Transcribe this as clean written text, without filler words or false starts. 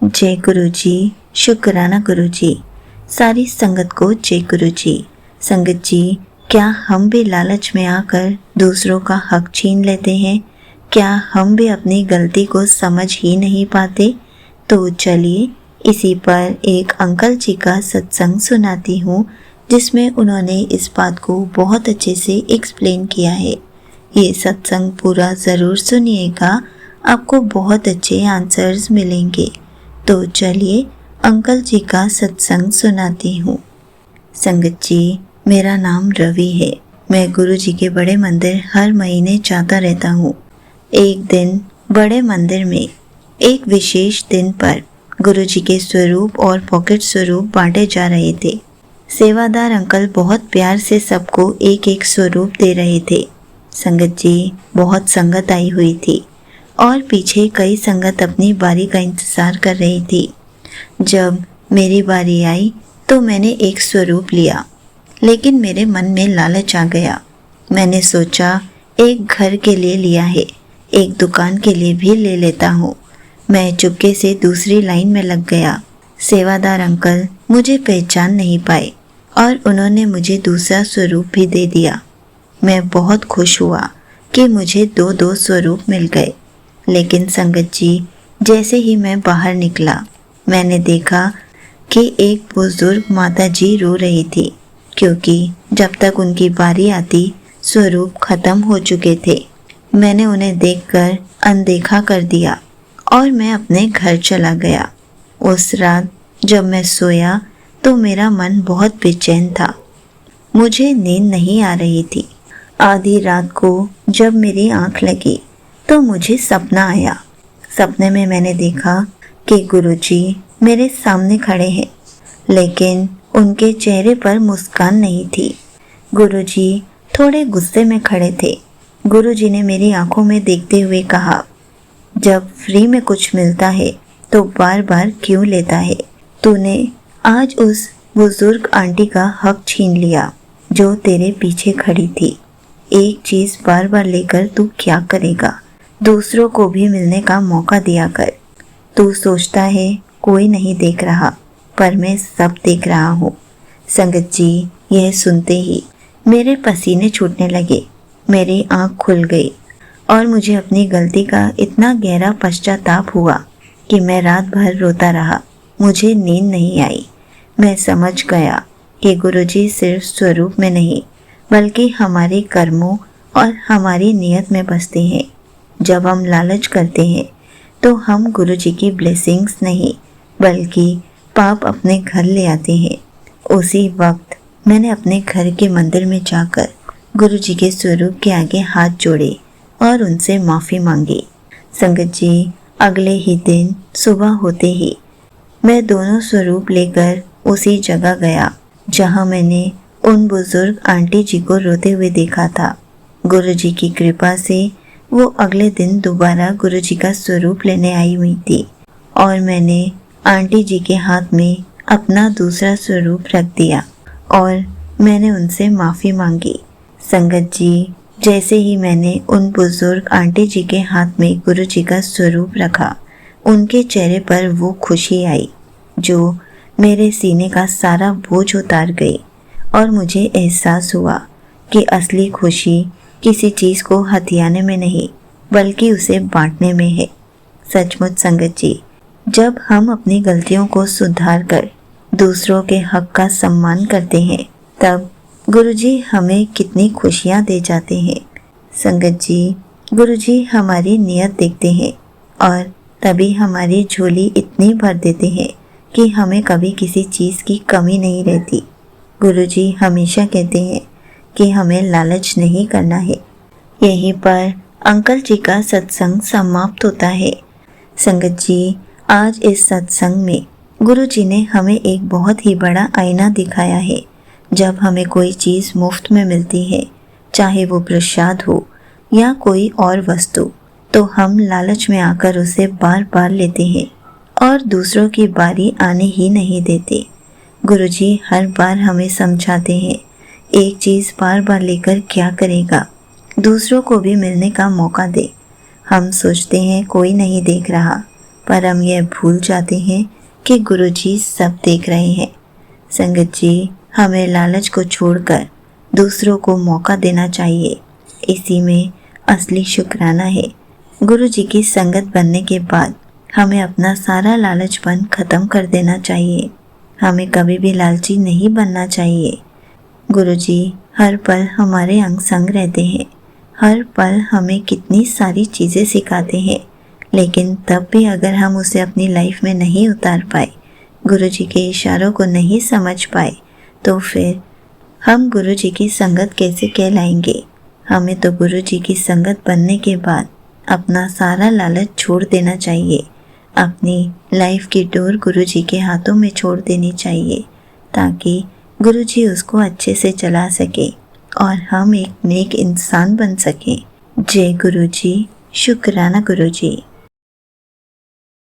जय गुरु जी। शुक्राना गुरु जी। सारी संगत को जय गुरु जी। संगत जी, क्या हम भी लालच में आकर दूसरों का हक छीन लेते हैं? क्या हम भी अपनी गलती को समझ ही नहीं पाते? तो चलिए इसी पर एक अंकल जी का सत्संग सुनाती हूँ, जिसमें उन्होंने इस बात को बहुत अच्छे से एक्सप्लेन किया है। ये सत्संग पूरा ज़रूर सुनिएगा, आपको बहुत अच्छे आंसर्स मिलेंगे। तो चलिए अंकल जी का सत्संग सुनाती हूँ। संगत जी, मेरा नाम रवि है। मैं गुरु जी के बड़े मंदिर हर महीने जाता रहता हूँ। एक दिन बड़े मंदिर में एक विशेष दिन पर गुरु जी के स्वरूप और पॉकेट स्वरूप बांटे जा रहे थे। सेवादार अंकल बहुत प्यार से सबको एक एक स्वरूप दे रहे थे। संगत जी, बहुत संगत आई हुई थी और पीछे कई संगत अपनी बारी का इंतज़ार कर रही थी। जब मेरी बारी आई तो मैंने एक स्वरूप लिया, लेकिन मेरे मन में लालच आ गया। मैंने सोचा एक घर के लिए लिया है, एक दुकान के लिए भी ले लेता हूँ। मैं चुपके से दूसरी लाइन में लग गया। सेवादार अंकल मुझे पहचान नहीं पाए और उन्होंने मुझे दूसरा स्वरूप भी दे दिया। मैं बहुत खुश हुआ कि मुझे दो दो स्वरूप मिल गए। लेकिन संगत जी, जैसे ही मैं बाहर निकला, मैंने देखा कि एक बुजुर्ग माता जी रो रही थी, क्योंकि जब तक उनकी बारी आती स्वरूप खत्म हो चुके थे। मैंने उन्हें देखकर अनदेखा कर दिया और मैं अपने घर चला गया। उस रात जब मैं सोया तो मेरा मन बहुत बेचैन था। मुझे नींद नहीं आ रही थी। आधी रात को जब मेरी आंख लगी तो मुझे सपना आया। सपने में मैंने देखा कि गुरुजी मेरे सामने खड़े हैं, लेकिन उनके चेहरे पर मुस्कान नहीं थी। गुरुजी थोड़े गुस्से में खड़े थे। गुरुजी ने मेरी आंखों में देखते हुए कहा, जब फ्री में कुछ मिलता है तो बार बार क्यों लेता है? तूने आज उस बुजुर्ग आंटी का हक छीन लिया जो तेरे पीछे खड़ी थी। एक चीज बार बार लेकर तू क्या करेगा? दूसरों को भी मिलने का मौका दिया कर। तू सोचता है कोई नहीं देख रहा, पर मैं सब देख रहा हूँ। संगत जी, यह सुनते ही मेरे पसीने छूटने लगे। मेरी आंख खुल गई और मुझे अपनी गलती का इतना गहरा पश्चाताप हुआ कि मैं रात भर रोता रहा। मुझे नींद नहीं आई। मैं समझ गया कि गुरुजी सिर्फ स्वरूप में नहीं, बल्कि हमारे कर्मों और हमारी नियत में बसते हैं। जब हम लालच करते हैं तो हम गुरुजी की ब्लेसिंग्स नहीं, बल्कि पाप अपने घर ले आते हैं। उसी वक्त मैंने अपने घर के मंदिर में जाकर गुरुजी के स्वरूप के आगे हाथ जोड़े और उनसे माफ़ी मांगी। संगत जी, अगले ही दिन सुबह होते ही मैं दोनों स्वरूप लेकर उसी जगह गया जहां मैंने उन बुजुर्ग आंटी जी को रोते हुए देखा था। गुरुजी की कृपा से वो अगले दिन दोबारा गुरुजी का स्वरूप लेने आई हुई थी और मैंने आंटी जी के हाथ में अपना दूसरा स्वरूप रख दिया और मैंने उनसे माफ़ी मांगी। संगत जी, जैसे ही मैंने उन बुजुर्ग आंटी जी के हाथ में गुरुजी का स्वरूप रखा, उनके चेहरे पर वो खुशी आई जो मेरे सीने का सारा बोझ उतार गई और मुझे एहसास हुआ कि असली खुशी किसी चीज़ को हथियाने में नहीं, बल्कि उसे बांटने में है। सचमुच संगत जी, जब हम अपनी गलतियों को सुधार कर दूसरों के हक का सम्मान करते हैं, तब गुरुजी हमें कितनी खुशियाँ दे जाते हैं। संगत जी, गुरुजी हमारी नियत देखते हैं और तभी हमारी झोली इतनी भर देते हैं कि हमें कभी किसी चीज़ की कमी नहीं रहती। गुरुजी हमेशा कहते हैं कि हमें लालच नहीं करना है। यहीं पर अंकल जी का सत्संग समाप्त होता है। संगत जी, आज इस सत्संग में गुरुजी ने हमें एक बहुत ही बड़ा आईना दिखाया है। जब हमें कोई चीज़ मुफ्त में मिलती है, चाहे वो प्रसाद हो या कोई और वस्तु, तो हम लालच में आकर उसे बार बार लेते हैं और दूसरों की बारी आने ही नहीं देते। गुरुजी हर बार हमें समझाते हैं, एक चीज़ बार बार लेकर क्या करेगा? दूसरों को भी मिलने का मौका दे। हम सोचते हैं कोई नहीं देख रहा, पर हम यह भूल जाते हैं कि गुरुजी सब देख रहे हैं। संगत जी, हमें लालच को छोड़कर दूसरों को मौका देना चाहिए। इसी में असली शुक्राना है। गुरुजी की संगत बनने के बाद हमें अपना सारा लालचपन खत्म कर देना चाहिए। हमें कभी भी लालची नहीं बनना चाहिए। गुरुजी हर पल हमारे अंग संग रहते हैं। हर पल हमें कितनी सारी चीज़ें सिखाते हैं, लेकिन तब भी अगर हम उसे अपनी लाइफ में नहीं उतार पाए, गुरुजी के इशारों को नहीं समझ पाए, तो फिर हम गुरुजी की संगत कैसे कहलाएंगे। हमें तो गुरुजी की संगत बनने के बाद अपना सारा लालच छोड़ देना चाहिए। अपनी लाइफ की डोर गुरुजी के हाथों में छोड़ देनी चाहिए, ताकि गुरुजी उसको अच्छे से चला सके और हम एक नेक इंसान बन सकें। जय गुरुजी, शुक्राना गुरुजी।